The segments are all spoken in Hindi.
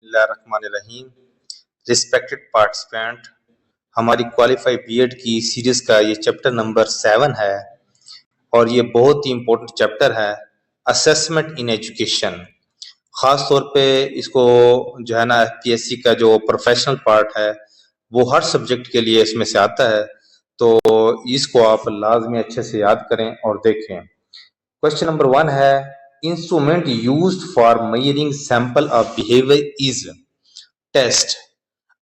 बिस्मिल्लाहिर्रहमानिर्रहीम। रिस्पेक्टेड पार्टिसिपेंट, हमारी क्वालिफाई बीएड की सीरीज का ये चैप्टर नंबर 7 है और ये बहुत ही इम्पोर्टेंट चैप्टर है, असेसमेंट इन एजुकेशन। खास तौर पे इसको जो है ना एफपीएससी का जो प्रोफेशनल पार्ट है वो हर सब्जेक्ट के लिए इसमें से आता है, तो इसको आप लाजमी अच्छे से याद करें और देखें। क्वेश्चन नंबर 1 है, instrument used for measuring sample of behaviour is test.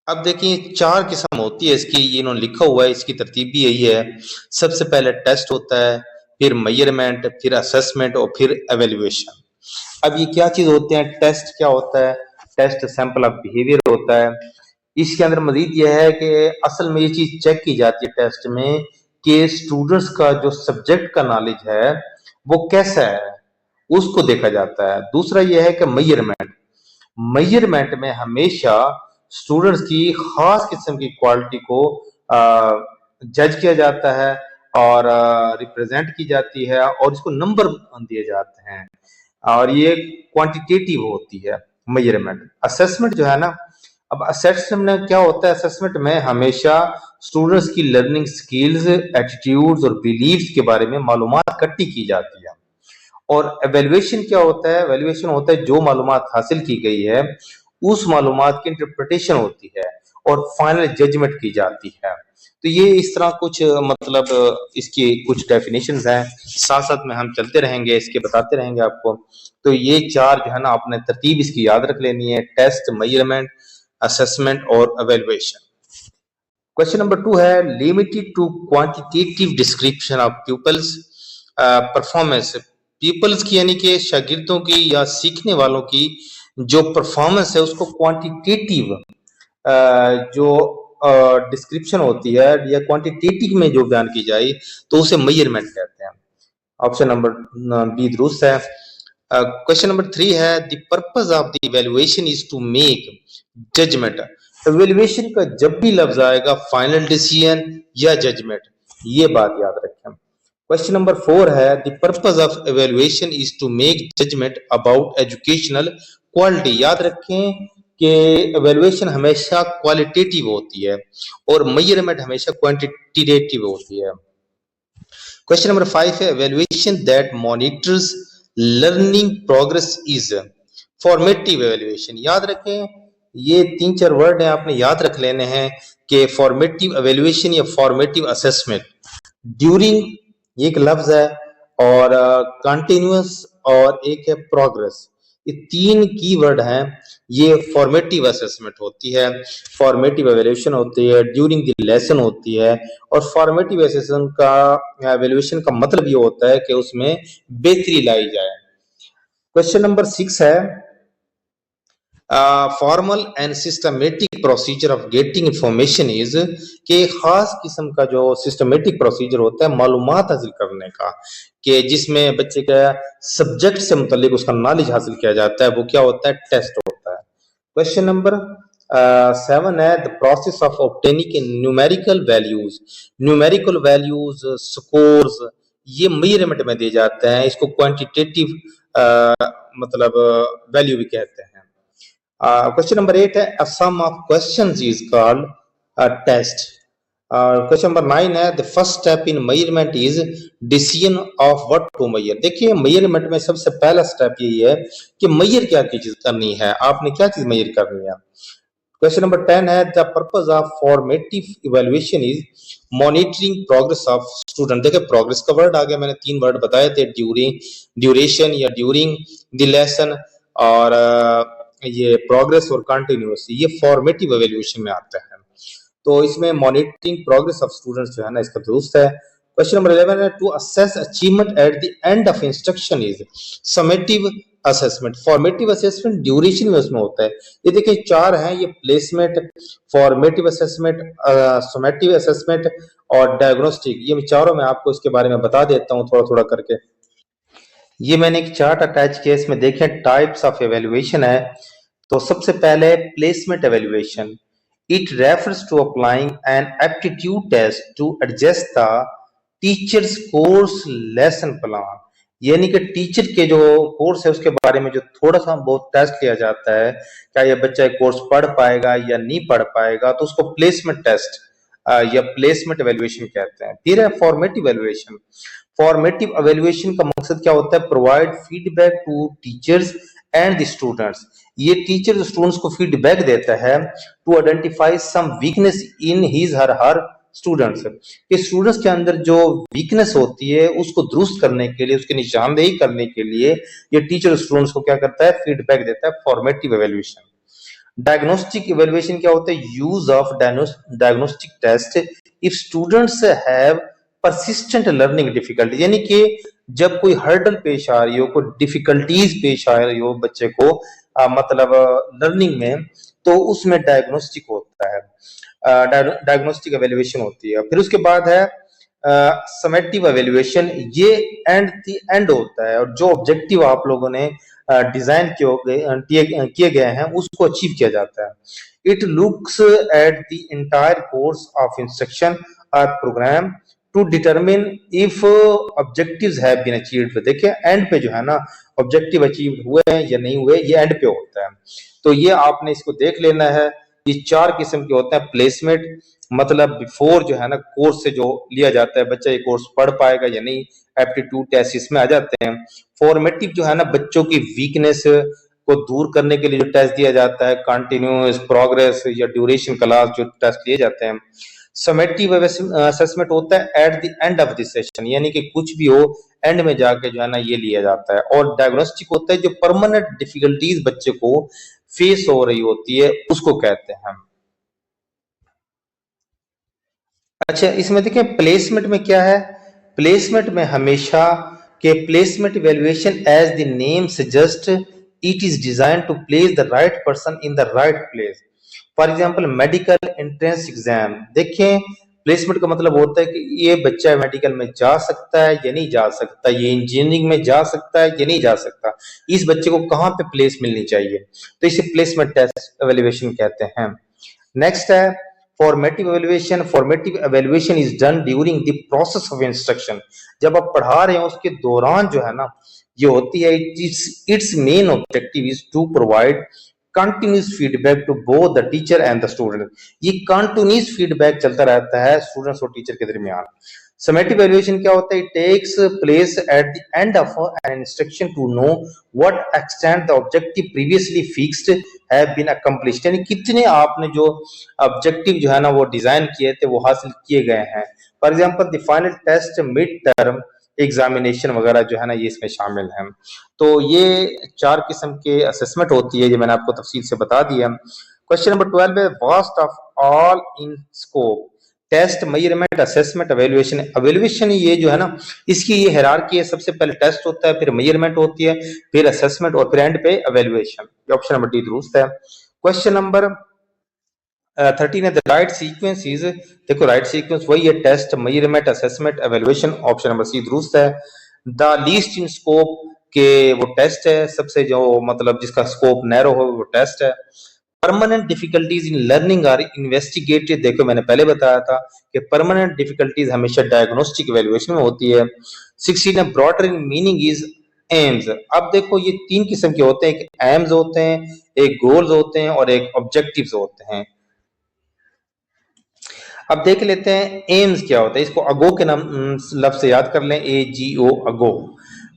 अब देखिए 4 किस्म होती है इसकी, ये इन्होंने लिखा हुआ है, इसकी तरतीब भी यही है। सबसे पहले टेस्ट होता है, फिर मेजरमेंट, फिर असेसमेंट और फिर एवेल्युएशन। अब ये क्या चीज होते हैं? टेस्ट क्या होता है? टेस्ट सैंपल ऑफ बिहेवियर होता है। इसके अंदर मजीद यह है कि असल में ये चीज चेक की जाती है टेस्ट में कि स्टूडेंट्स का जो सब्जेक्ट का नॉलेज है वो कैसा है, उसको देखा जाता है। दूसरा यह है कि मेजरमेंट में हमेशा स्टूडेंट्स की खास किस्म की क्वालिटी को जज किया जाता है और रिप्रेजेंट की जाती है और इसको नंबर दिए जाते हैं और ये क्वांटिटेटिव होती है मेजरमेंट। असेसमेंट जो है ना, अब असेसमेंट में क्या होता है? असेसमेंट में हमेशा स्टूडेंट्स की लर्निंग स्किल्स, एटीट्यूड्स और बिलीव्स के बारे में मालूमात इकट्ठी की जाती है। और एवेल्युएशन क्या होता है? एवेल्युएशन होता है जो मालूमात हासिल की गई है उस मालूमात की इंटरप्रिटेशन होती है और फाइनल जजमेंट की जाती है। तो ये इस तरह कुछ मतलब इसकी कुछ डेफिनेशंस हैं, साथ साथ में हम चलते रहेंगे, इसके बताते रहेंगे आपको। तो ये 4 जो है ना आपने तरतीब इसकी याद रख लेनी है, टेस्ट, मेजरमेंट, असेसमेंट और एवेल्युएशन। क्वेश्चन नंबर 2 है, limited to quantitative description of people's performance. People's की यानी कि शागिर्दों की या सीखने वालों की जो परफॉर्मेंस है उसको क्वांटिटेटिव जो डिस्क्रिप्शन होती है या क्वांटिटेटिव में जो बयान की जाए तो उसे मेजरमेंट कहते हैं। ऑप्शन नंबर बी दुरुस्त है। क्वेश्चन नंबर 3 है, the purpose of the evaluation is to make judgement. Evaluation का जब भी लफ्ज आएगा फाइनल डिसीजन या जजमेंट, ये बात याद रखें। क्वेश्चन नंबर 4 है, the purpose of evaluation is to make judgement about educational quality. याद रखें कि इवैल्यूएशन हमेशा क्वालिटेटिव होती है और मेजरमेंट हमेशा क्वांटिटेटिव होती है। क्वेश्चन नंबर 5 है, evaluation that monitors learning progress is formative evaluation. याद रखें ये 3-4 वर्ड हैं, आपने याद रख लेने हैं कि फॉर्मेटिव इवैल्यूएशन या फॉर्मेटिव असेसमेंट। ड्यूरिंग एक लफ्ज है और कंटिन्यूअस और एक है प्रोग्रेस। ये 3 कीवर्ड हैं, ये फॉर्मेटिव असेसमेंट होती है, फॉर्मेटिव एवेल्यूशन होती है, ड्यूरिंग द लेसन होती है। और फॉर्मेटिव असेसमेंट का एवेल्यूशन का मतलब ये होता है कि उसमें बेहतरी लाई जाए। क्वेश्चन नंबर 6 है, formal and systematic procedure of getting information is, के खास किस्म का जो सिस्टमेटिक प्रोसीजर होता है मालूमात हासिल करने का, कि जिसमें बच्चे का सब्जेक्ट से मुतालिक उसका नॉलेज हासिल किया जाता है, वो क्या होता है? टेस्ट होता है। क्वेश्चन नंबर 7 है, the process of obtaining numerical values. Numerical values, scores, ये मेजरमेंट में दिए जाते हैं, इसको क्वांटिटेटिव मतलब वैल्यू भी कहते हैं। क्वेश्चन नंबर 8 है, a sum of questions is called a test. Question number 9 है, the first step in measurement is decision of what to measure. देखिए मेजरमेंट में सबसे पहला स्टेप यही है कि मेजर क्या चीज करनी है, आपने क्या चीज मेजर करनी है। क्वेश्चन नंबर 10 है, the purpose of formative evaluation is monitoring progress of student. देखिए प्रोग्रेस का वर्ड आ गया, मैंने 3 वर्ड बताए थे, ड्यूरिंग, ड्यूरेशन या ड्यूरिंग द लेसन, और ये प्रोग्रेस और कंटिन्यूअस, ये फॉर्मेटिव इवैल्यूएशन में आता है। तो इसमें मॉनिटरिंग प्रोग्रेस ऑफ स्टूडेंट्स जो है ना इसका दुरुस्त है। क्वेश्चन नंबर 11 है, to assess achievement at the end of instruction is summative assessment. Formative assessment duration में उसमें होता है। ये देखिए 4 हैं, ये placement, formative assessment, summative assessment और डायग्नोस्टिक। ये चारों मैं आपको इसके बारे में बता देता हूँ थोड़ा थोड़ा करके। ये मैंने एक चार्ट अटैच किया, इसमें देखें टाइप्स ऑफ एवेल्युएशन है। तो सबसे पहले placement evaluation, it refers to applying an aptitude test to adjust the teacher's course lesson plan. यानी कि टीचर के जो कोर्स है उसके बारे में जो थोड़ा सा बहुत टेस्ट लिया जाता है, क्या ये बच्चा कोर्स पढ़ पाएगा या नहीं पढ़ पाएगा, तो उसको प्लेसमेंट टेस्ट या प्लेसमेंट एवेल्युएशन कहते हैं। फिर है फॉर्मेटिव एवेल्युएशन। फॉर्मेटिव एवेल्युएशन का मकसद क्या होता है? Provide feedback to teachers and the students. ये टीचर स्टूडेंट्स को फीडबैक देता है to identify some weakness in his her students, कि स्टूडेंट्स के अंदर जो वीकनेस होती है उसको दुरुस्त करने के लिए, उसकी निशानदेही करने के लिए ये टीचर स्टूडेंट्स को क्या करता है? फीडबैक देता है। Formative evaluation. डायग्नोस्टिक इवैल्यूएशन क्या होता है? Use of diagnostic test if students have persistent learning difficulty, यानी कि जब कोई हर्डल पेश आ रही हो, कोई डिफिकल्टीज पेश आ रही हो बच्चे को मतलब लर्निंग में, तो उसमें डायग्नोस्टिक होता है, डायग्नोस्टिक एवेल्युएशन होती है। फिर उसके बाद है समेटिव एवेल्युएशन। ये एंड होता है, और जो ऑब्जेक्टिव आप लोगों ने डिजाइन किए गए हैं उसको अचीव किया जाता है। It looks at the entire course of instruction और program to determine if objectives have been achieved. देखिए एंड पे जो है ना, ऑब्जेक्टिव अचीव हुए हैं या नहीं हुए, ये एंड पे होता है। तो ये आपने इसको देख लेना है। ये 4 किस्म के होते हैं। प्लेसमेंट मतलब बिफोर जो है ना कोर्स से जो लिया जाता है, बच्चा ये कोर्स पढ़ पाएगा या नहीं, एप्टीट्यूड टेस्ट इसमें आ जाते हैं। फॉर्मेटिव जो है ना, बच्चों की वीकनेस को दूर करने के लिए जो टेस्ट दिया जाता है, कंटिन्यूअस प्रोग्रेस या ड्यूरेशन क्लास जो टेस्ट लिए जाते हैं। समेटिव असेसमेंट होता है eight the end of the session, यानी कि कुछ भी हो एंड में जाके जो है ना ये लिया जाता है। और डायग्नोस्टिक होता है जो परमानेंट डिफिकल्टीज बच्चे को फेस हो रही होती है, उसको कहते हैं। अच्छा, इसमें देखिए प्लेसमेंट में क्या है? प्लेसमेंट में हमेशा के placement evaluation as the name suggest it is design to place the right person in the right place. For example medical entrance exam. देखें प्लेसमेंट का मतलब होता है कि ये बच्चा मेडिकल में जा सकता है या नहीं जा सकता, ये इंजीनियरिंग में जा सकता है या नहीं जा सकता, इस बच्चे को कहाँ पे प्लेस मिलनी चाहिए, तो इसे प्लेसमेंट टेस्ट एवेल्युएशन कहते हैं। नेक्स्ट है formative evaluation. Formative evaluation is done during the process of instruction. जब आप पढ़ा रहे हो उसके दौरान जो है ना ये होती है। It's main objective is to provide continuous feedback to both the teacher and the student. ये कंटिन्यूस फीडबैक चलता रहता है स्टूडेंट्स और टीचर के दरमियान। समेटिव एवेल्युएशन क्या होता है? It takes place at the end of an instruction to know what extent the objective previously fixed have been accomplished, यानी कितने आपने जो ऑब्जेक्टिव जो है ना वो डिजाइन किए थे वो हासिल किए गए हैं। For example the final test, mid term examination वगैरह जो है ना ये इसमें शामिल हैं। तो ये 4 किस्म के असेसमेंट होती है, जो मैंने आपको तफसील से बता दिया। क्वेश्चन नंबर 12 है worst of all in scope. Test, measurement, assessment, evaluation. Evaluation ये जो है ना इसकी ये हायरार्की है, सबसे पहले टेस्ट होता है, फिर मेजरमेंट होती है, फिर असेसमेंट और फिर एंड पे एवेल्युएशन। ये ऑप्शन नंबर डी दुरुस्त है। क्वेश्चन नंबर 13 है द राइट सीक्वेंस इज। देखो राइट सीक्वेंस वही है, test, measurement, assessment, evaluation. Option number C दुरुस्त है। द लीस्ट इन स्कोप के वो टेस्ट है, सबसे जो मतलब जिसका स्कोप नैरो हो वो टेस्ट है। Permanent difficulties in learning are investigated. देखो मैंने पहले बताया था कि परमानेंट डिफिकल्टीज हमेशा डायग्नोस्टिक इवैल्यूएशन में होती है। 16 है broader in meaning is aims. अब देखो ये 3 किस्म के होते हैं, एक एम्स होते हैं, एक गोल्स होते हैं और एक ऑब्जेक्टिव्स होते हैं। अब देख लेते हैं एम्स क्या होता है। इसको अगो के नाम लफ्ज से याद कर लें, AGO, अगो।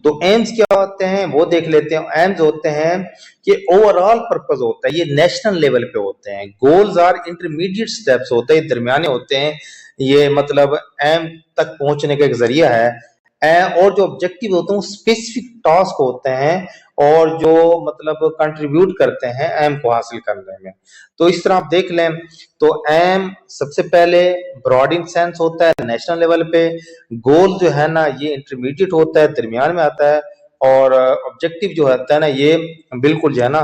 तो एम्स क्या होते हैं वो देख लेते हैं। एम्स होते हैं कि ओवरऑल पर्पस होता है, ये नेशनल लेवल पे होते हैं। गोल्स आर इंटरमीडिएट स्टेप्स होते हैं, दरमियाने होते हैं, ये मतलब एम तक पहुंचने का एक जरिया है। और जो ऑब्जेक्टिव होते हैं वो स्पेसिफिक टास्क होते हैं और जो मतलब कंट्रीब्यूट करते हैं एम को हासिल करने में। तो इस तरह आप देख लें तो एम सबसे पहले ब्रॉड इन सेंस होता है नेशनल लेवल पे, गोल जो है ना ये इंटरमीडिएट होता है, दरमियान में आता है, और ऑब्जेक्टिव जो होता है ना ये बिल्कुल जो है ना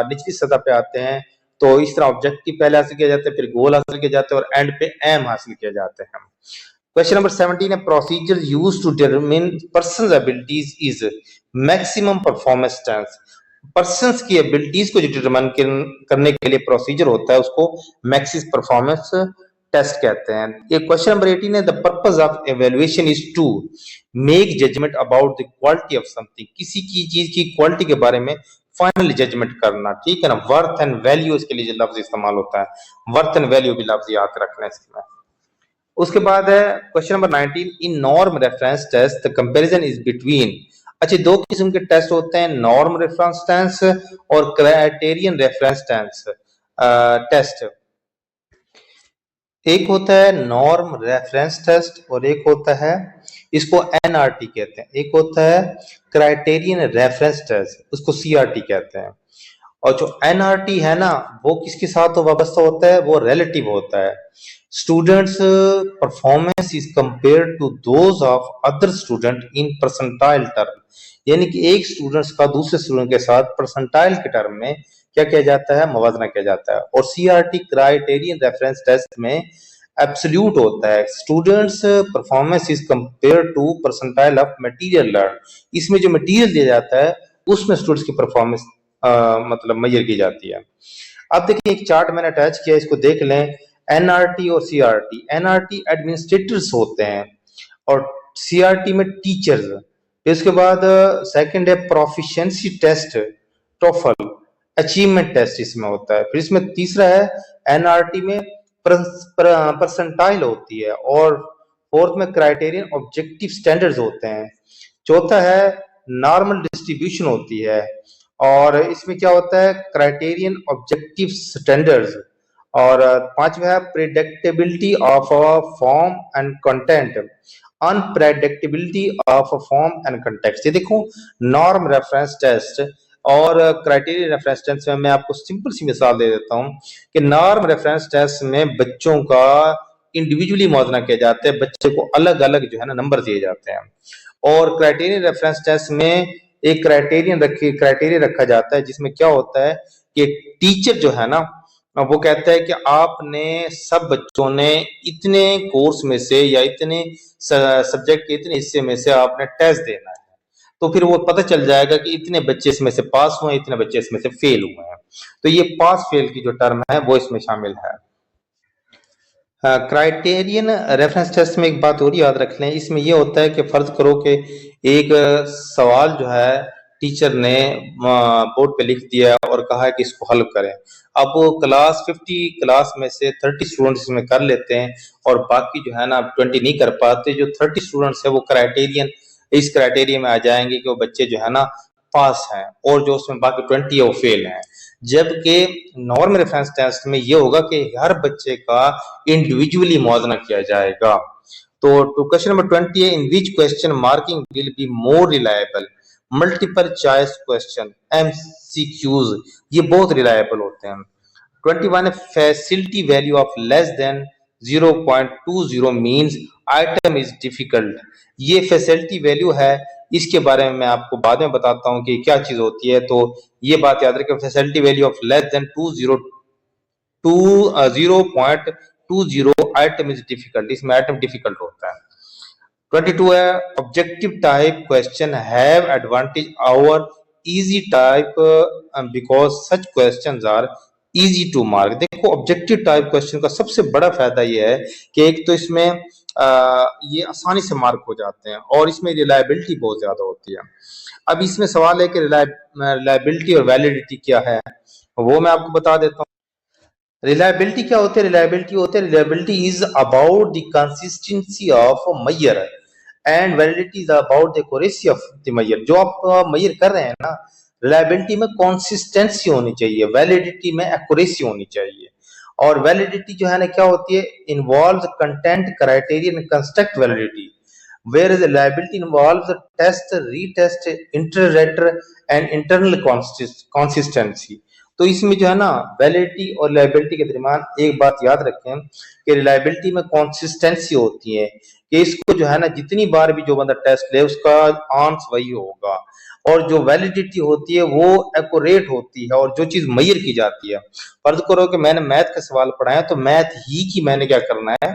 निचली सतह पे आते हैं। तो इस तरह ऑब्जेक्टिव पहले हासिल किया जाता है, फिर गोल हासिल किया जाता है और एंड पे एम हासिल किया जाते हैं। क्वेश्चन नंबर 17 है procedure used to determine person's abilities is maximum performance tense. Person's की एबिलिटीज को जो डिटरमाइन करने के लिए प्रोसीजर होता है उसको मैक्सिमम परफॉर्मेंस टेस्ट कहते हैं। ये क्वेश्चन नंबर 18 है, the purpose of evaluation is to make judgement about the quality of something, किसी की चीज की क्वालिटी के बारे में फाइनल जजमेंट करना, ठीक है ना। वर्थ एंड वैल्यू इसके लिए जो लफ्ज इस्तेमाल होता है, वर्थ एंड वैल्यू भी लफ्ज याद रखना है इसमें। उसके बाद है question number 19, in norm reference test the comparison is between. अच्छा, दो किस्म के टेस्ट होते हैं, नॉर्म रेफरेंस टेस्ट और क्राइटेरियन रेफरेंस टेस्ट। एक होता है नॉर्म रेफरेंस टेस्ट और एक होता है, इसको एनआरटी कहते हैं। एक होता है क्राइटेरियन रेफरेंस टेस्ट, उसको सीआरटी कहते हैं। और जो एनआरटी है ना, वो किसके साथ वाबस्ता होता है, वो रिलेटिव होता है। Student's performance is compare to those of other student in percentile term, यानी कि एक स्टूडेंट्स का दूसरे स्टूडेंट के साथ परसेंटाइल के टर्म में क्या किया जाता है, मवाजना किया जाता है। और सीआरटी क्राइटेरियन रेफरेंस टेस्ट में एब्सोल्यूट होता है, student's performance is compare to percentile of material learn, इसमें जो मटेरियल दिया जाता है उसमें स्टूडेंट्स की परफॉर्मेंस मतलब मेजर की जाती है। अब देखिए एक चार्ट मैंने अटैच किया, इसको देख लें। एनआरटी और सीआरटी, एनआरटी एडमिनिस्ट्रेटर्स होते हैं और सीआरटी में टीचर्स। इसके बाद सेकंड है proficiency test, TOEFL, achievement test इसमें होता है। फिर इसमें तीसरा है एनआरटी में परसेंटाइल होती है और फोर्थ में क्राइटेरियन ऑब्जेक्टिव स्टैंडर्ड्स होते हैं। चौथा है नॉर्मल डिस्ट्रीब्यूशन होती है और इसमें क्या होता है, क्राइटेरियन ऑब्जेक्टिव स्टैंडर्ड्स। और पांचवा है predictability of form and content, unpredictability of form and context. ये देखो नॉर्म रेफरेंस टेस्ट और क्राइटेरिया रेफरेंस टेस्ट में मैं आपको सिंपल सी मिसाल दे देता हूं कि नॉर्म रेफरेंस टेस्ट में बच्चों का इंडिविजुअली मौजना किया जाता है, बच्चे को अलग अलग जो है ना नंबर दिए जाते हैं। और क्राइटेरिया रेफरेंस टेस्ट में एक क्राइटेरिया रखा जाता है जिसमें क्या होता है कि टीचर जो है ना वो कहता है कि आपने सब बच्चों ने इतने कोर्स में से या इतने सब्जेक्ट के इतने हिस्से में से आपने टेस्ट देना है, तो फिर वो पता चल जाएगा कि इतने बच्चे इसमें से पास हुए, इतने बच्चे इसमें से फेल हुए हैं। तो ये पास फेल की जो टर्म है वो इसमें शामिल है। क्राइटेरियन रेफरेंस टेस्ट में एक बात और याद रख लें, इसमें ये होता है कि फर्ज करो कि एक सवाल जो है टीचर ने बोर्ड पे लिख दिया और कहा है कि इसको हल करें। अब वो क्लास 50 क्लास में से 30 स्टूडेंट्स इसमें कर लेते हैं और बाकी जो है ना 20 नहीं कर पाते। जो 30 स्टूडेंट्स है वो इस क्राइटेरिया में आ जाएंगे कि वो बच्चे जो है ना पास हैं और जो उसमें बाकी 20 है वो फेल हैं। जबकि नॉर्म रेफरेंस टेस्ट में ये होगा कि हर बच्चे का इंडिविजुअली मौजना किया जाएगा। तो टू क्वेश्चन नंबर 20 है, in which question marking will be more reliable, multiple choice question, MCQs, ये बहुत रिलायबल होते हैं। 21 है, facility value of less than 0.20 means item is difficult. ये फैसिलिटी वैल्यू है, इसके बारे में मैं आपको बाद में बताता हूं कि क्या चीज होती है। तो ये बात याद रखें, facility value of less than 0.20 item is difficult, इसमें आइटम डिफिकल्ट होता है। 22 है, objective type question have advantage over easy type because such questions are easy to mark. देखो ऑब्जेक्टिव टाइप क्वेश्चन का सबसे बड़ा फायदा ये है कि एक तो इसमें ये आसानी से मार्क हो जाते हैं और इसमें रिलायबिलिटी बहुत ज्यादा होती है। अब इसमें सवाल है कि रिलायबिलिटी और वैलिडिटी क्या है, वो मैं आपको बता देता हूँ। रिलायबिलिटी क्या होती है, reliability is about the consistency of measure and validity is about the accuracy of the measure. जो आप मैयर कर रहे हैं ना, रिलायबिलिटी में कंसिस्टेंसी होनी चाहिए, वैलिडिटी में एक्यूरेसी होनी चाहिए। और वैलिडिटी जो है ना क्या होती है, involves content criterion construct validity, whereas reliability involves test, retest, iterator and internal consistency। तो इसमें जो है ना वैलिडिटी और रिलायबिलिटी के दरमियान एक बात याद रखें कि रिलायबिलिटी में कंसिस्टेंसी होती है कि इसको जो है ना जितनी बार भी जो बंदा टेस्ट ले उसका आंसर वही होगा। और जो वैलिडिटी होती है वो एक्यूरेट होती है और जो चीज मेजर की जाती है। फर्ज करो कि मैंने मैथ का सवाल पढ़ा है तो मैथ ही की मैंने क्या करना है,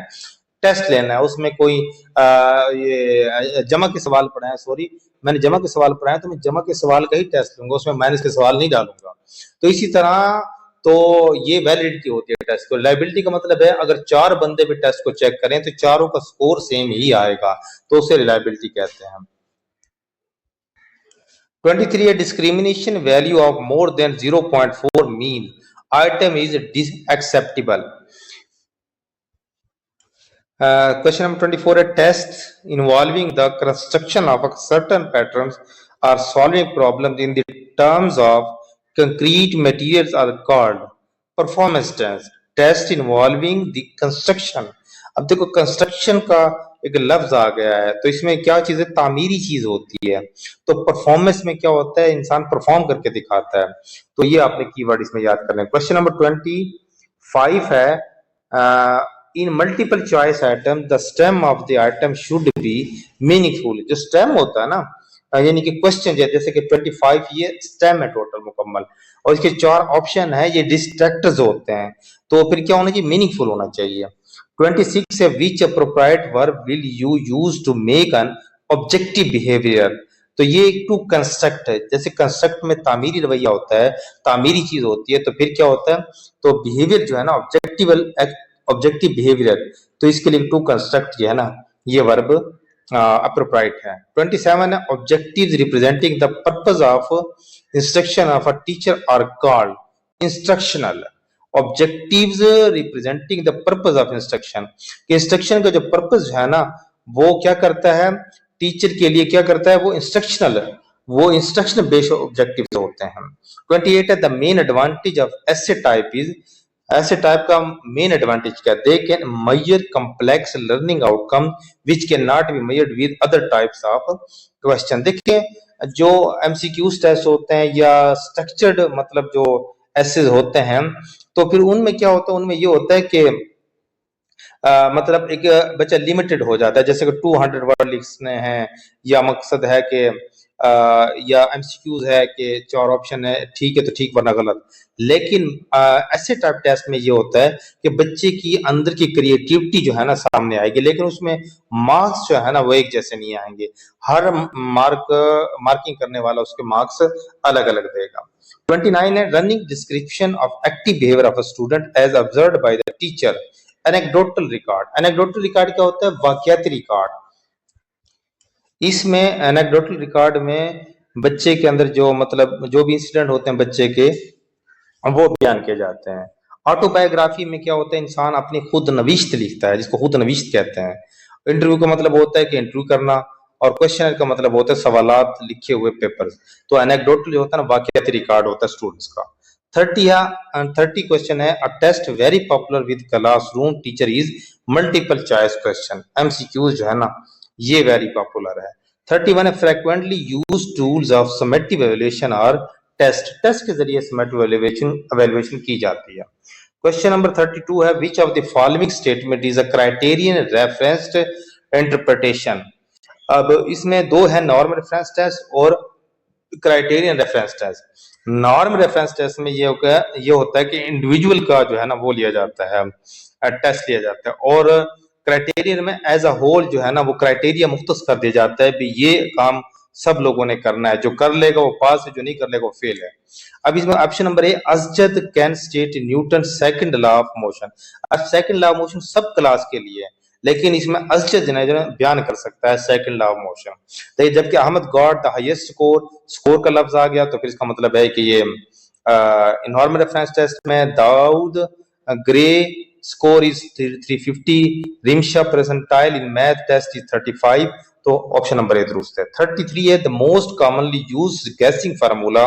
टेस्ट लेना है। उसमें कोई ये जमा के सवाल पढ़े हैं, सॉरी मैंने जमा के सवाल पढ़े हैं तो मैं जमा के सवाल का ही टेस्ट लूंगा, उसमें माइनस के सवाल नहीं डालूंगा। तो इसी तरह तो ये वैलिडिटी होती है टेस्ट को। रिलायबिलिटी का मतलब है अगर 4 बंदे भी टेस्ट को चेक करें तो चारों का स्कोर सेम ही आएगा, तो उसे रिलायबिलिटी कहते हैं। 23 है discrimination value of more than 0.4 mean item is acceptable. Question number 24 है tests involving the construction of a certain patterns or solving problems in the terms of concrete materials are called performance test. Test involving the construction, अब देखो कंस्ट्रक्शन का एक लफ्ज आ गया है, तो इसमें क्या चीज है, तामीरी चीज होती है। तो परफॉर्मेंस में क्या होता है, इंसान परफॉर्म करके दिखाता है। तो ये आपने कीवर्ड इसमें याद करना है। क्वेश्चन नंबर 25 है इन multiple choice item the stem of the item should be meaningful. जो स्टेम होता है ना, यानी कि क्वेश्चन जैसे कि 25 ये स्टेम है टोटल मुकम्मल, और इसके 4 ऑप्शन है, ये डिस्ट्रैक्टर्स होते हैं, तो फिर क्या होना चाहिए, मीनिंगफुल होना चाहिए। 26 है which appropriate verb will you use to make an objective behaviour. तो ये टू कंस्ट्रक्ट है, जैसे कंस्ट्रक्ट में तामीरी रवैया होता है, तामीरी चीज होती है, तो फिर क्या होता है, तो बिहेवियर जो है ना ऑब्जेक्टिव बिहेवियर, तो इसके लिए टू कंस्ट्रक्ट जो है ना ये वर्ब अप्रोप्रिएट है। 27 है objectives representing the purpose of instruction of a teacher are called instructional. Objectives representing the purpose of instruction, instruction का जो पर्पस है ना वो क्या करता है, टीचर के लिए क्या करता है, वो इंस्ट्रक्शनल बेस्ड ऑब्जेक्टिव्स होते हैं। 28 है द मेन एडवांटेज ऑफ ऐसे टाइप इज, ऐसे टाइप का मेन एडवांटेज क्या, they can measure complex learning outcome which can not be measured with other types of question. देखिए जो एमसीक्यूज टेस्ट होते हैं या स्ट्रक्चर्ड मतलब जो एसेज होते हैं, तो फिर उनमें क्या होता है, उनमें ये होता है कि मतलब एक बच्चा लिमिटेड हो जाता है, जैसे कि 200 वर्ड लिखने हैं, या मकसद है कि या एमसीक्यूज है कि 4 ऑप्शन है, ठीक है तो ठीक वरना गलत। लेकिन ऐसे टाइप टेस्ट में ये होता है कि बच्चे की अंदर की क्रिएटिविटी जो है ना सामने आएगी, लेकिन उसमें मार्क्स जो है ना वो एक जैसे नहीं आएंगे, हर मार्किंग करने वाला उसके मार्क्स अलग अलग देगा। 29 है running description of active behaviour of a student as observed by the teacher. Anecdotal record, anecdotal record क्या होता है, वाकयाती रिकॉर्ड। इसमें एनेक्डोटल रिकॉर्ड में बच्चे के अंदर जो मतलब जो भी इंसिडेंट होते हैं बच्चे के, वो बयान किए जाते हैं। ऑटोबायोग्राफी में क्या होता है, इंसान अपनी खुद नविश्त लिखता है, जिसको खुद नविश्त कहते हैं। इंटरव्यू का मतलब होता है कि इंटरव्यू करना, और क्वेश्चनर का मतलब होता है सवालात लिखे हुए पेपर्स। तो एनेक्डोटल जो होता है ना वाकयाती रिकॉर्ड होता है स्टूडेंट्स का। 30 क्वेश्चन है a test very popular with classroom teacher is multiple choice question. MCQs जो है ना ये वेरी पॉपुलर है। 31 है frequently use tools of summative evaluation और टेस्ट के जरिए समेटिव एवल्यूएशन की जाती है। क्वेश्चन नंबर 32 है which of the following statement is a criterion referenced interpretation. अब इसमें 2 है, नॉर्म रेफरेंस टेस्ट और criterion reference test. Norm reference test में ये होता है कि इंडिविजुअल का जो है ना वो लिया जाता है, टेस्ट लिया जाता है, और क्राइटेरियन में एज अ होल जो है ना वो क्राइटेरिया मुख्तस कर दिया जाता है भी ये काम सब लोगों ने करना है, जो कर लेगा वो पास है, जो नहीं कर लेगा वो फेल है। अब इसमें ऑप्शन नंबर ए अजद can state Newton second law of motion. अब सेकंड लॉ ऑफ मोशन सब क्लास के लिए है, लेकिन इसमें अजद बयान कर सकता है सेकंड लॉ ऑफ मोशन। तो जबकि Ahmad got the highest score का लफ्ज आ गया, तो फिर इसका मतलब है कि ये नॉर्मल रेफरेंस टेस्ट में Dawood grey score is 350, Rimsha percentile in math test is 35, तो ऑप्शन नंबर ए दुरुस्त है। 33 है the most commonly used guessing formula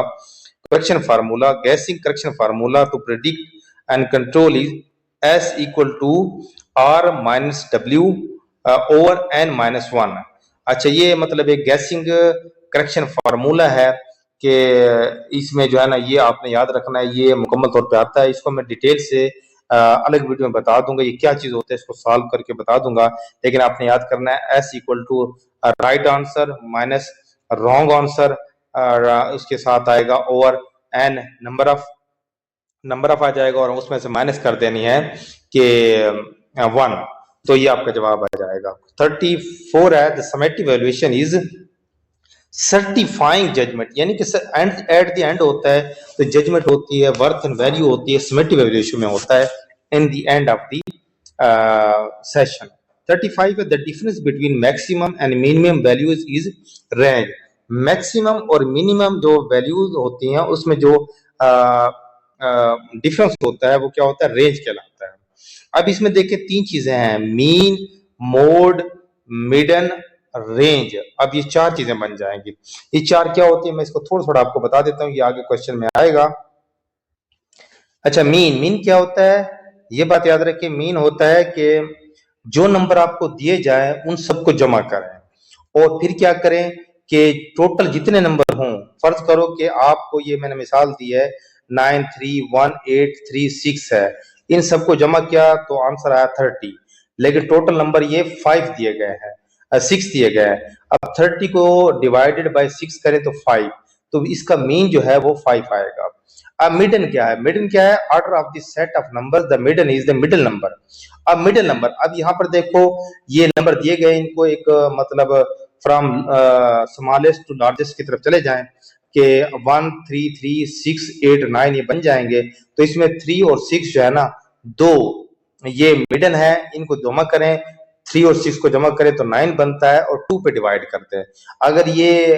correction formula guessing correction formula to predict and control is s equal to r minus w over n minus 1। अच्छा ये मतलब एक गैसिंग करेक्शन फार्मूला है कि इसमें जो है ना ये आपने याद रखना है, ये मुकम्मल तौर पे आता है, इसको मैं डिटेल से अलग वीडियो में बता दूंगा ये क्या चीज होता है, इसको सॉल्व करके बता दूंगा, लेकिन आपने याद करना है S equal to right answer minus wrong answer, उसके साथ आएगा ओवर एन नंबर ऑफ आ जाएगा, और उसमें से माइनस कर देनी है कि 1, तो ये आपका जवाब आ जाएगा। 34 है the summative valuation is certifying judgment यानी कि एट द एंड होता है, तो जजमेंट होती है, वर्थ एंड वैल्यू होती है, समेटिव रेशियो में होता है in the end of the session. 35 है the difference between maximum and minimum values is range. Maximum और मिनिमम जो वैल्यूज होती हैं उसमें जो डिफरेंस होता है वो क्या होता है, रेंज कहलाता है। अब इसमें देखिए तीन चीजें हैं, मीन, मोड, मिडन, रेंज। अब ये चार चीजें बन जाएंगी। ये चार क्या होती है मैं इसको थोड़ा थोड़ा आपको बता देता हूँ, ये आगे क्वेश्चन में आएगा। अच्छा, मीन, मीन क्या होता है, ये बात याद रखिए, मीन होता है कि जो नंबर आपको दिए जाए उन सबको जमा करें और फिर क्या करें कि टोटल जितने नंबर हों, फर्ज करो कि आपको ये मैंने मिसाल दी है 931836 है, इन सबको जमा किया तो आंसर आया 30, लेकिन टोटल नंबर ये 5 दिए गए हैं, 6 दिए गए हैं। अब 30 को डिवाइडेड बाय 6 करें तो 5, तो इसका मीन जो है वो 5 आएगा। अब मिडन क्या है, मिडन क्या है, order of the set of numbers, the median is the middle number. अब मिडिल नंबर, अब यहाँ पर देखो ये नंबर दिए गए, इनको एक मतलब फ्रॉम स्मॉलेस्ट टू लार्जेस्ट की तरफ चले जाएं कि 1 3 3 6 8 9 ये बन जाएंगे, तो इसमें 3 और 6 जो है ना, दो ये मिडन है, इनको जमा करें, 3 और 6 को जमा करें तो 9 बनता है और 2 पे डिवाइड करते हैं। अगर ये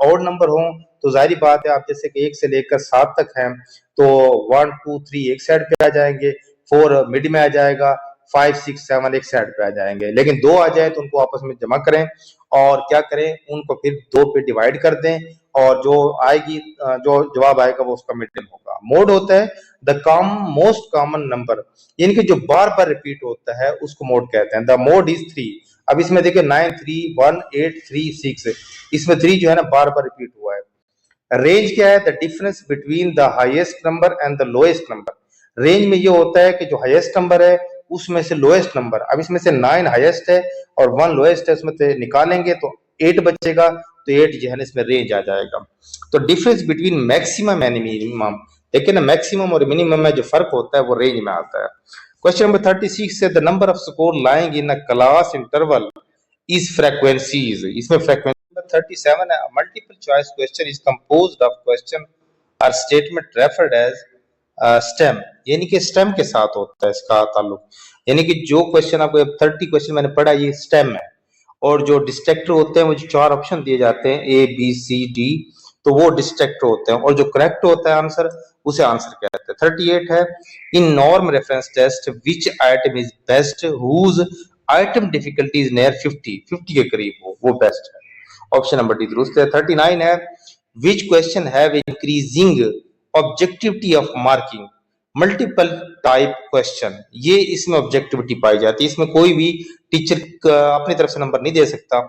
ऑड नंबर हो तो जाहिर बात है, आप जैसे कि 1 से लेकर 7 तक हैं तो 1 2 3 एक साइड पे आ जाएंगे, 4 मिड में आ जाएगा, 5 6 7 एक साइड पे आ जाएंगे। लेकिन 2 आ जाए तो उनको आपस में जमा करें और क्या करें, उनको फिर 2 पे डिवाइड कर दें और जो आएगी, जो जवाब आएगा वो उसका मिड टर्म होगा। मोड होता है द मोस्ट कॉमन नंबर, यानी कि जो बार बार रिपीट होता है उसको मोड कहते हैं। The mode is 3। अब इसमें देखिए 9 3 1 8 3 6, इसमें 3 जो है ना बार बार रिपीट हुआ है। रेंज क्या है, the difference between the highest number and the lowest number. Range में ये होता है कि जो हाईएस्ट नंबर है उसमें से लोएस्ट नंबर, अब इसमें से 9 हाईएस्ट है और 1 लोएस्ट है, उसमें से निकालेंगे तो 8 बचेगा, तो 8 जो है ना इसमें रेंज आ जाएगा। तो difference between maximum and minimum, देखिए ना मैक्सिमम और मिनिमम में जो फर्क होता है वो रेंज में आता है। क्वेश्चन नंबर 36 से the number off score lying in a class interval is frequencies, इसमें frequency। 37 है multiple choice question is composed of question or statement referred as stem, यानी कि stem के साथ होता है इसका ताल्लुक, यानी कि जो क्वेश्चन आपको 30 क्वेश्चन मैंने पढ़ा ये stem है, और जो डिस्ट्रैक्टर होते हैं वो जो 4 ऑप्शन दिए जाते हैं A B C D, तो वो डिस्ट्रैक्टर होते हैं और जो करेक्ट होता है आंसर उसे आंसर कहते हैं। 38 है in norm reference test which item is best whose item difficulty is near 50 के करीब हो, वो बेस्ट है। ऑप्शन नंबर डी दुरुस्त है। 39 है which question have increasing objectivity of marking multiple type question, ये इसमें ऑब्जेक्टिविटी पाई जाती है, इसमें कोई भी टीचर अपनी तरफ से नंबर नहीं दे सकता,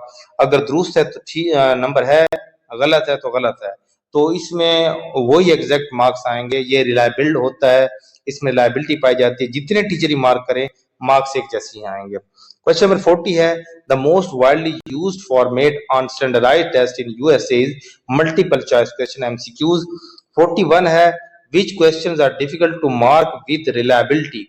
अगर दुरुस्त है तो ठीक नंबर है, गलत है तो गलत है, तो इसमें वही एग्जैक्ट मार्क्स आएंगे। ये रिलायबल होता है, इसमें रिलायबिलिटी पाई जाती है, जितने टीचर ही मार्क करें मार्क्स एक जैसे ही आएंगे। क्वेश्चन नंबर 40 है the most widely used format on standardized test in USA is multiple choice question MCQs. 41 है which questions are difficult to mark with reliability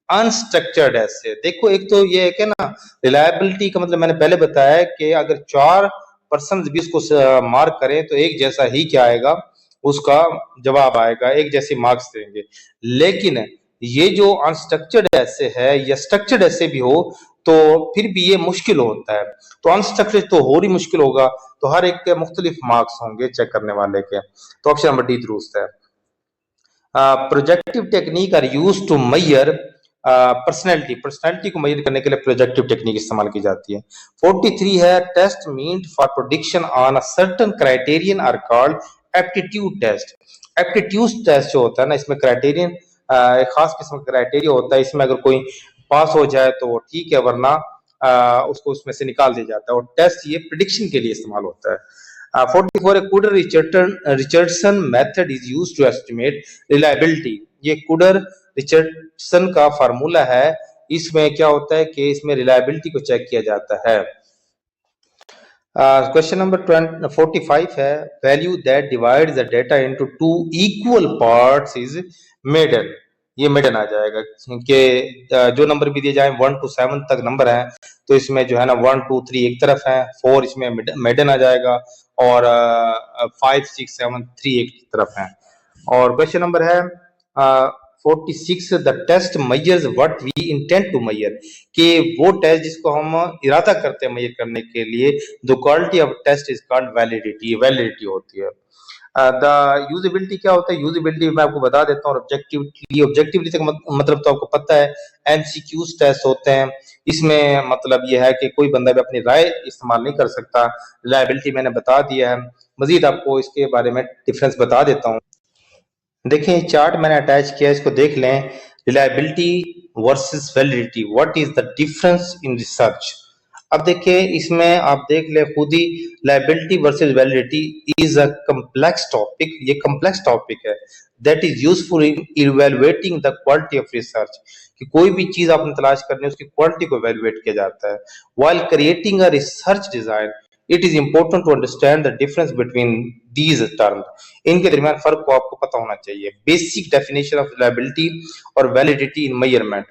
unstructured ऐसे। देखो एक तो ये है कि ना रिलायबिलिटी का मतलब मैंने पहले बताया कि अगर 4 पर्सन भी उसको मार्क करें तो एक जैसा ही क्या आएगा, उसका जवाब आएगा, एक जैसे मार्क्स देंगे। लेकिन ये जो अनस्ट्रक्चर्ड ऐसे है या स्ट्रक्चर्ड ऐसे भी हो तो फिर भी ये मुश्किल होता है, तो अनस्ट्रक्चर्ड तो और ही मुश्किल होगा, तो हर एक के मुख्तलिफ मार्क्स होंगे चेक करने वाले के, तो ऑप्शन नंबर डी दुरुस्त है। Projective technique are use to measure personality को मेजर करने के लिए प्रोजेक्टिव टेक्निक इस्तेमाल की जाती है। 43 है test meant for prediction on a certain criterion are called aptitude test. Aptitude test जो होता है ना, इसमें क्राइटेरियन एक खास किस्म का क्राइटेरिया होता है, इसमें अगर कोई पास हो जाए तो वो ठीक है, वरना उसको उसमें से निकाल दिया जाता है, और टेस्ट ये प्रिडिक्शन के लिए इस्तेमाल होता है। 44 a Kuder Richardson method is used to estimate reliability, ये कुडर रिचर्डसन का फार्मूला है, इसमें क्या होता है कि इसमें रिलायबिलिटी को चेक किया जाता है। क्वेश्चन नंबर 45 है value that divides the data into 2 equal parts is median, ये मिडन आ जाएगा कि जो नंबर भी दिए जाए 1 to 7 तक नंबर है, तो इसमें जो है ना 1 2 3 एक तरफ है, 4 इसमें मिडन आ जाएगा और 5 6 7 3 एक तरफ है। और क्वेश्चन नंबर है 46, the test measures what we intend to measure, कि वो टेस्ट जिसको हम इरादा करते हैं मेजर करने के लिए, the quality of test is called validity, validity होती है। द यूजेबिलिटी क्या होता है, यूजेबिलिटी मैं आपको बता देता हूँ। ऑब्जेक्टिवली, ऑब्जेक्टिवली से मतलब तो आपको पता है, एमसीक्यूज टेस्ट होते हैं। इसमें मतलब ये है कि कोई बंदा भी अपनी राय इस्तेमाल नहीं कर सकता। रिलायबिलिटी मैंने बता दिया है, मजीद आपको इसके बारे में डिफरेंस बता देता हूँ। देखिए चार्ट मैंने अटैच किया, इसको देख लें। Reliability versus validity, what is the difference in research. अब देखिए इसमें आप देख ले खुद ही, liability versus validity is a complex topic, ये कम्प्लेक्स टॉपिक है, that is useful in evaluating the quality of research, कि कोई भी चीज आपने तलाश करनी है उसकी क्वालिटी को इवैल्यूएट किया जाता है। While creating a research design, it is important to understand the difference between these terms, इनके दरमियान फर्क को आपको पता होना चाहिए। बेसिक डेफिनेशन ऑफ रिलायबिलिटी और validity in measurement.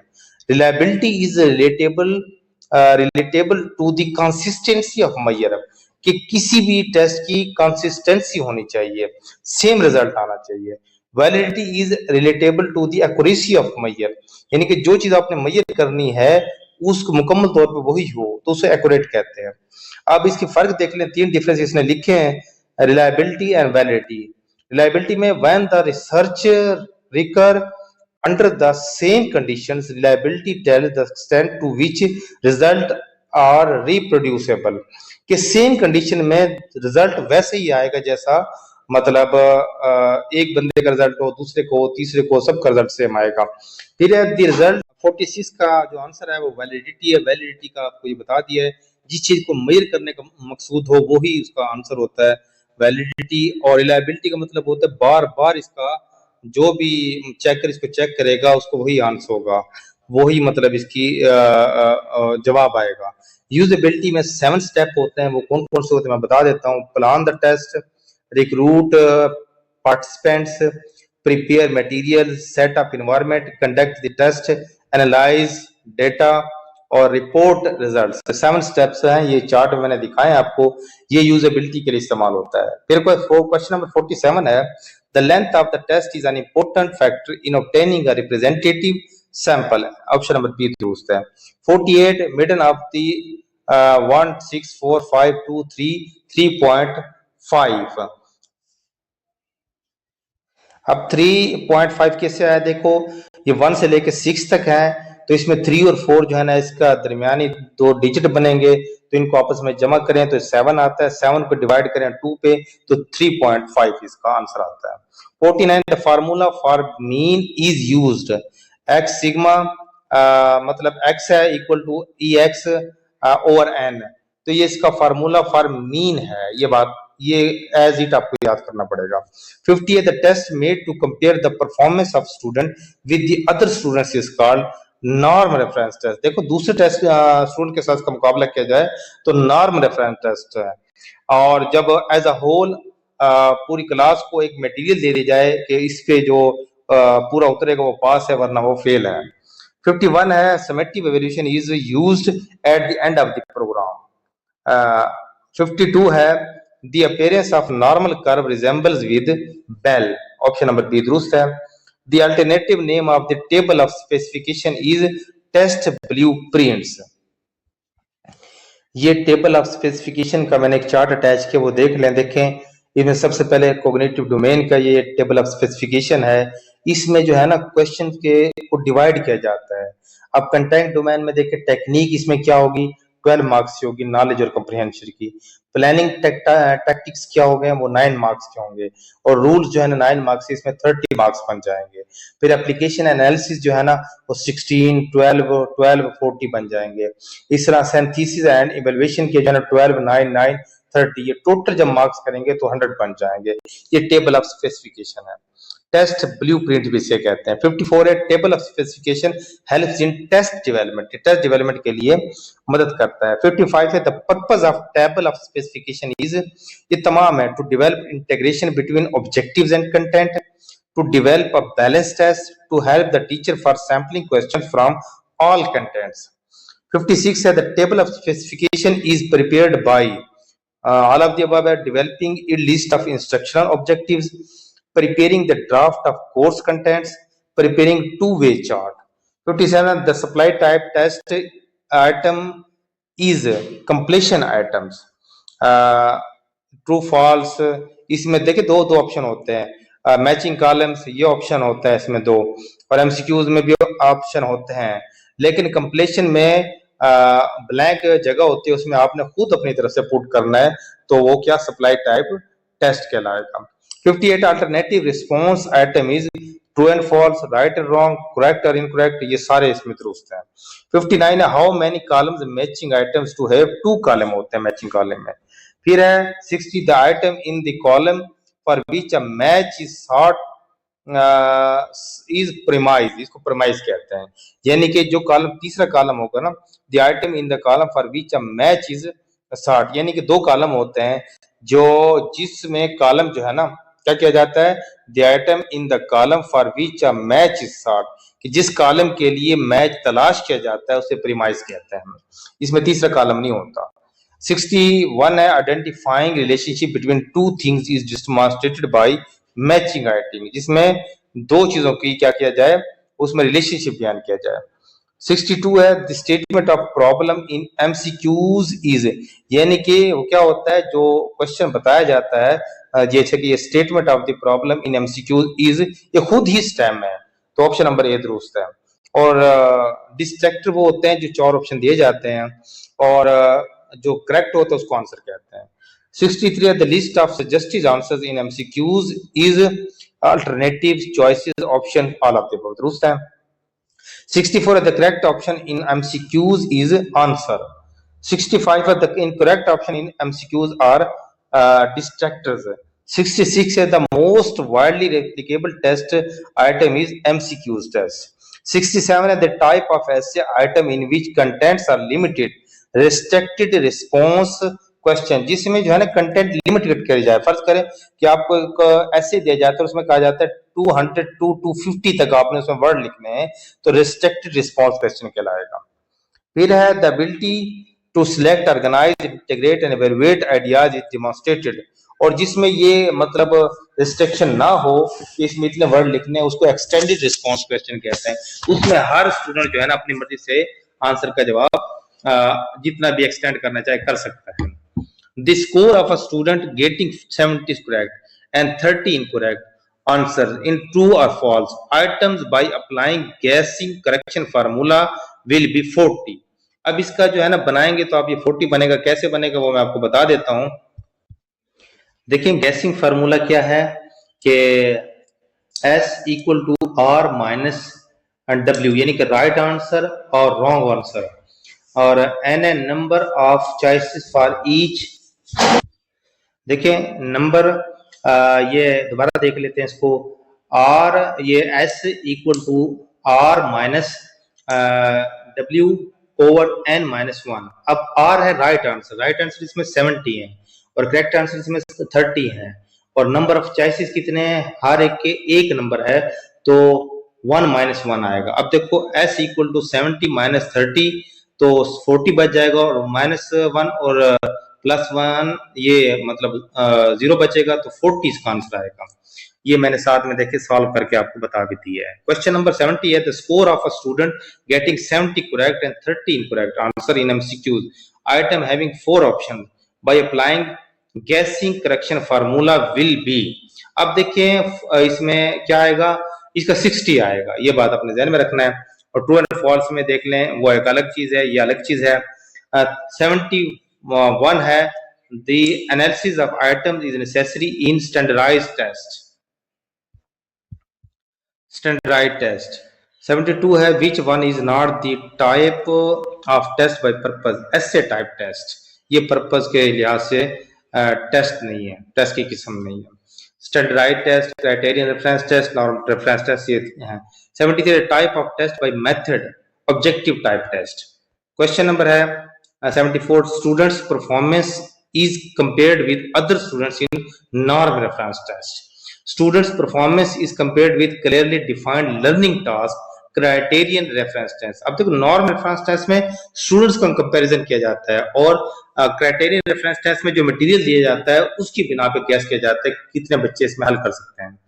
Reliability is relatable to the consistency of measure, कि किसी भी टेस्ट की कंसिस्टेंसी होनी चाहिए, सेम रिजल्ट आना चाहिए। Validity is relatable to the accuracy of measure, यानी कि जो चीज आपने मेजर करनी है उसको मुकम्मल तौर पे वही हो तो उसे एक्यूरेट कहते हैं। अब इसके फर्क देख लें, तीन डिफरेंस इसने लिखे हैं, रिलायबिलिटी एंड वैलिडिटी। रिलायबिलिटी में when the research recur under the same conditions, reliability tells the extent to which result are reproducible, कि सेम कंडीशन में रिजल्ट वैसे ही आएगा जैसा, मतलब एक बंदे का रिजल्ट हो, दूसरे को, तीसरे को, सबका रिजल्ट सेम आएगा। फिर द रिजल्ट 46 का जो आंसर है वो वैलिडिटी है। वैलिडिटी का आपको ये बता दिया है, जिस चीज को मेजर करने का मकसूद हो वो ही उसका आंसर होता है वैलिडिटी। और रिलायबिलिटी का मतलब होता है बार बार इसका जो भी चेकर इसको चेक करेगा उसको वही आंसर होगा, वही मतलब इसकी जवाब आएगा। यूजेबिलिटी में 7 स्टेप होते हैं, वो कौन कौन से होते हैं मैं बता देता हूँ। Plan the test, recruit participants, prepare material, set up environment, conduct the test, analyze data और रिपोर्ट रिजल्ट्स। 7 स्टेप्स हैं, ये चार्ट मैंने दिखाए आपको, ये यूजेबिलिटी के लिए इस्तेमाल होता है। फिर कोई क्वेश्चन नंबर 47 है, the length of the test is an important factor in obtaining a representative sample, option number B दुरुस्त है। 48 midden of the 1 6 4 5 2 3 3.5। अब 3.5 कैसे आया, देखो ये 1 से लेके 6 तक है, तो इसमें 3 और 4 जो है ना इसका दरमियानी 2 डिजिट बनेंगे, तो इनको आपस में जमा करें तो 7 आता है, 7 को डिवाइड करें 2 पे तो 3.5 इसका आंसर आता है। 49 the formula for mean is used, X sigma मतलब एक्स है equal to E X over N, तो ये इसका फार्मूला फॉर मीन है, ये बात ये एज इट आपको याद करना पड़ेगा। 50 the test made to compare the performance of student with the other students is called norm reference test. देखो दूसरे टेस्ट स्टूडेंट के साथ का मुकाबला किया जाए तो नॉर्म रेफरेंस टेस्ट है। और जब एज अ होल पूरी क्लास को एक मटेरियल दे दी जाए कि इस पे जो पूरा उतरेगा वो पास है वरना वो फेल है। 51 है, summative evaluation is used at the end of the program. 52 है, the appearance of normal curve resembles with bell, option number B दुरुस्त है। The alternative name of the table of specification is test blueprints. ये टेबल ऑफ स्पेसिफिकेशन का मैंने एक चार्ट अटैच किया, वो देख लें। देखें इसमें सबसे पहले कॉग्निटिव डोमेन का ये टेबल ऑफ स्पेसिफिकेशन है, इसमें जो है ना क्वेश्चन के को डिवाइड किया जाता है। अब कंटेंट डोमेन में देखें टेक्निक इसमें क्या होगी, 12 मार्क्स की होगी, नॉलेज और कम्प्रिहेंशन की। प्लानिंग टैक्टिक्स क्या हो गए, वो 9 मार्क्स के होंगे। और रूल्स जो है ना 9 मार्क्स, इसमें 30 मार्क्स बन जाएंगे। फिर एप्लीकेशन एनालिसिस जो है ना वो 16 12 40 बन जाएंगे। इस तरह सिंथेसिस एंड इवैल्यूएशन के जो है ना 12 9 9 30, ये टोटल जब मार्क्स करेंगे तो 100 बन जाएंगे। ये टेबल ऑफ स्पेसिफिकेशन है, टेस्ट ब्लूप्रिंट भी इसे कहते हैं। 54 है, table of specification helps in test development, test development के लिए मदद करता है। 55 है, the purpose of table of specification is, ये तमाम है, to develop integration between objectives and content, to develop a balanced test to help the teacher for sampling questions from all contents. 56 है, the table of specification is prepared by all of the above are developing a list of instructional objectives, preparing the draft of course contents, preparing two-way chart. 57 the supply type test item is completion items. True false, इसमें देखिए दो दो ऑप्शन होते हैं, मैचिंग कॉलम्स ये ऑप्शन होता है इसमें दो, और एमसीक्यूज में भी ऑप्शन होते हैं, लेकिन कंप्लीशन में ब्लैंक जगह होती है, उसमें आपने खुद अपनी तरफ से पुट करना है, तो वो क्या सप्लाई टाइप टेस्ट कहलाएगा. 58 alternative response item is true and false, right and wrong, correct और इनकरेक्ट, ये सारे इसमें दुरुस्त हैं. 59 है how many columns matching items to have, two column होते हैं मैचिंग कॉलम में. फिर है 60 the item in the column for which a match is sought is premise, इसको प्रीमाइज कहते हैं, यानी कि जो कॉलम तीसरा कॉलम होगा ना, the item in the column for which a match is sort, यानी कि दो कॉलम होते हैं जो जिसमें कॉलम जो है ना क्या किया जाता है, the item in the column for which a match is sort, कि जिस कॉलम के लिए मैच तलाश किया जाता है उसे प्रीमाइज कहते हैं, इसमें तीसरा कॉलम नहीं होता. 61 है identifying relationship between two things is demonstrated by matching item, जिसमें दो चीजों की क्या किया जाए, उसमें रिलेशनशिप बयान किया जाए. 62 है the statement of problem in MCQs is, यानी कि वो क्या होता है जो क्वेश्चन बताया जाता है जैसे कि ये statement of the problem in MCQs is, ये खुद ही स्टेम है, तो ऑप्शन नंबर ए दुरुस्त है. और डिस्ट्रैक्टर वो होते हैं जो चार ऑप्शन दिए जाते हैं, और जो करेक्ट होता है उसको आंसर कहते हैं. 63 the list of suggested answers in MCQs is alternative choices option all of the above, दुरुस्त है. 64 the correct option in MCQs is answer. 65 the incorrect option in MCQs are distractors. 66 the most widely replicable test item is MCQs test. 67 the type of essay item in which contents are limited, restricted response question, जिसमें जो है ना कंटेंट लिमिटेड किया जाए. फर्ज करें कि आपको एक ऐसे दिया जाता है, उसमें कहा जाता है 200 to 250 तक आपने उसमें वर्ड लिखने हैं, तो रिस्ट्रिक्टेड रिस्पांस क्वेश्चन कहलाएगा. फिर है the ability to select, organise, integrate and evaluate ideas is demonstrated, और जिसमें ये मतलब रिस्ट्रिक्शन ना हो कि इसमें इतने वर्ड लिखने हैं, उसको एक्सटेंडेड रिस्पांस क्वेश्चन कहते हैं. उसमें हर स्टूडेंट जो है ना अपनी मर्जी से आंसर का जवाब जितना भी एक्सटेंड करना चाहे कर सकता है. The score of a student getting 70 is correct and 30 incorrect answers in true or false items by applying guessing correction formula will be 40. अब इसका जो है ना बनाएंगे तो आप ये 40 बनेगा, कैसे बनेगा वो मैं आपको बता देता हूं. देखिए गैसिंग फार्मूला क्या है कि S equal to R minus W, यानी कि राइट आंसर और रॉन्ग आंसर, और n number of choices for each. देखिए नंबर ये दोबारा देख लेते हैं इसको, R ये S equal to R minus W over n minus 1. अब R है राइट आंसर इसमें 70 है और करेक्ट आंसर इसमें 30 है, और नंबर ऑफ चॉइसेस कितने हैं, हर एक के एक नंबर है, तो 1 माइनस 1 आएगा. अब देखो S इक्वल टू 70 माइनस 30, तो 40 बच जाएगा, और माइनस 1 और प्लस 1 ये मतलब 0 बचेगा, तो 40 इसका आंसर आएगा. ये मैंने साथ में देखिए सॉल्व करके आपको बता भी दिया है. क्वेश्चन नंबर 70 है the score of a student getting 70 correct and 30 incorrect answer in MCQs atom having 4 option by applying गेसिंग करेक्शन फार्मूला विल बी. अब देखिए इसमें क्या आएगा, इसका 60 आएगा, ये बात अपने ध्यान में रखना है. और ट्रू एंड फॉल्स में देख लें वो एक अलग चीज है, ये अलग चीज है. 71 है the analysis of items is necessary in standardized test. 72 है which one is not the type of test by purpose, essay type test, ये पर्पस के लिहाज से टेस्ट नहीं है, टेस्ट की किस्म नहीं है. Standardized test, criterion reference test, norm reference test ये है. 73 type of test by method, objective type test. Question number है 74 students performance is compared with other students in norm reference test. Students' performance is compared with clearly defined learning task, criterion reference test. अब देखो नॉर्म रेफरेंस टेस्ट में स्टूडेंट्स का कंपैरिजन किया जाता है और क्राइटेरियन रेफरेंस टेस्ट में जो मटेरियल दिया जाता है उसकी बिना पे गैस किया जाता है कितने बच्चे इसमें हल कर सकते हैं।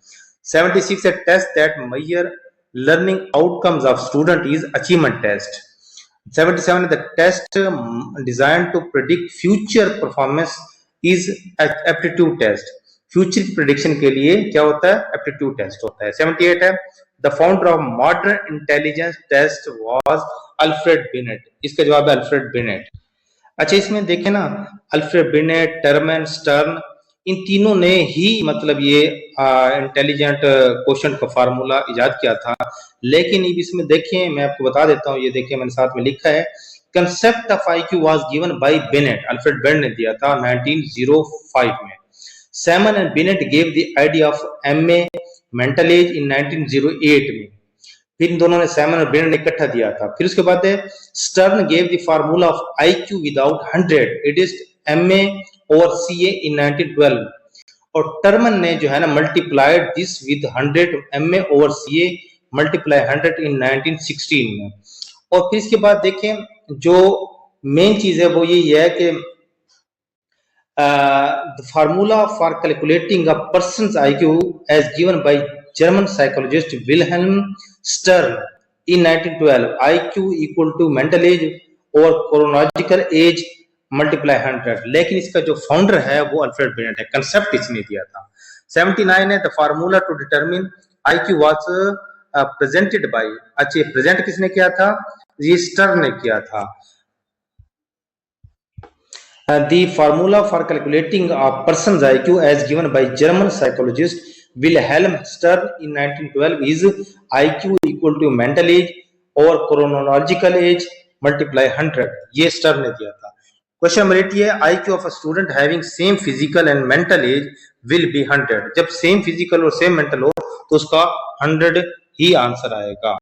76 a test that measure learning outcomes of student is achievement test. 77 the test designed to predict future performance is aptitude test. Future की प्रेडिक्शन के लिए क्या होता है? एप्टीट्यूड टेस्ट होता है। 78 है the founder of modern intelligence test was Alfred Binet. इसका जवाब है अल्फ्रेड बिनेट। अच्छा इसमें देखें ना, अल्फ्रेड बिनेट, टर्मन, स्टर्न, इन तीनों ने ही मतलब ये इंटेलिजेंट क्वेश्चन का फार्मूला इजाद किया था। लेकिन इसमें देखें, मैं आपको बता देता हूँ, ये देखें मैंने साथ में लिखा है, concept of IQ was given by beneath, Alfred beneath ने दिया था 1905 में। Salmon and Binet gave the idea of MA mental age in 1908 में। फिर इन दोनों ने सैमन और बिनेट ने इकट्ठा दिया था। फिर उसके बाद stern gave the formula of IQ without 100 it is MA और CA in 1912 और टर्मन ने जो है ना मल्टीप्लाइड दिस विद 100 MA और CA मल्टीप्लाई 100 in 1916 में। और फिर इसके बाद देखें जो मेन चीज है वो यही है कि the formula for calculating a person's IQ as given by German psychologist Wilhelm Stern in 1912, IQ equal to mental age और chronological age multiply 100। लेकिन इसका जो फाउंडर है वो अल्फ्रेड बिनेट है, कंसेप्ट इसने दिया था। 79 है the formula to determine IQ was presented by, अच्छा प्रेजेंट किसने किया था? ये स्टर्न ने किया था। The formula for calculating a person's IQ as given by German psychologist Wilhelm Stern in 1912 is IQ equal to mental age or chronological age multiply 100। ये स्टर्न ने दिया था। क्वेश्चन नंबर 80 है IQ of a student having same physical and mental age will be 100। जब सेम फिजिकल और सेम मेंटल हो तो उसका 100 ही आंसर आएगा।